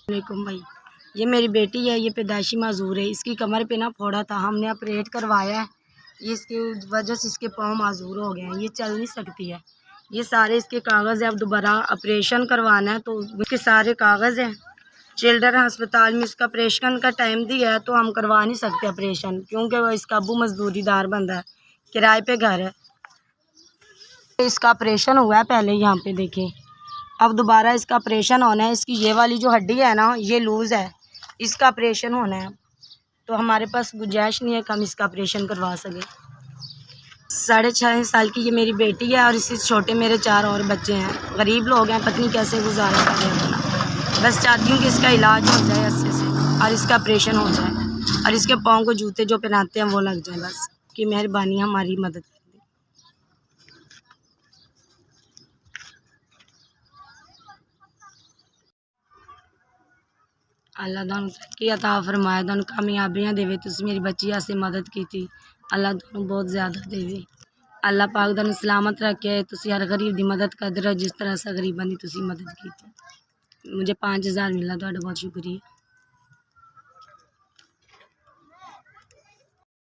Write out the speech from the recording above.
वालेकुम भाई, ये मेरी बेटी है, ये पैदाइशी माजूर है। इसकी कमर पे ना फोड़ा था, हमने ऑपरेट करवाया है। ये इसकी वजह से इसके पाँव माजूर हो गए हैं, ये चल नहीं सकती है। ये सारे इसके कागज़ हैं, अब दोबारा ऑपरेशन करवाना है तो इसके सारे कागज़ हैं। चिल्ड्रन अस्पताल में इसका ऑपरेशन का टाइम दिया है तो हम करवा नहीं सकते ऑपरेशन, क्योंकि वो इसका अब्बू मजदूरीदार बंदा है, किराए पे घर है। इसका ऑपरेशन हुआ है पहले, यहाँ पे देखें। अब दोबारा इसका ऑपरेशन होना है। इसकी ये वाली जो हड्डी है ना, ये लूज़ है, इसका ऑपरेशन होना है। तो हमारे पास गुंजाइश नहीं है कि हम इसका ऑपरेशन करवा सकें। 6.5 साल की ये मेरी बेटी है और इससे छोटे मेरे 4 और बच्चे हैं। गरीब लोग हैं, पत्नी कैसे गुजारा कर रहे हैं अपना। बस चाहती हूँ कि इसका इलाज हो जाए अच्छे से और इसका ऑपरेशन हो जाए और इसके पाँव को जूते जो पहनाते हैं वो लग जाए। बस कि मेहरबानी हमारी मदद कर दें। अल्लाह तुहानू तरक्की अता फरमाए, तुहानू कामयाबियां देवे। तुसीं मेरी बच्ची वास्ते मदद की थी, अल्लाह तुहानू बहुत ज़्यादा देवे। अल्लाह पाक तुहानू सलामत रखे। तुसीं हर गरीब की मदद करदे रहो जिस तरह से गरीबां दी तुसीं मदद की थी। मुझे 5000 मिला, तुहाडा बहुत शुक्रिया।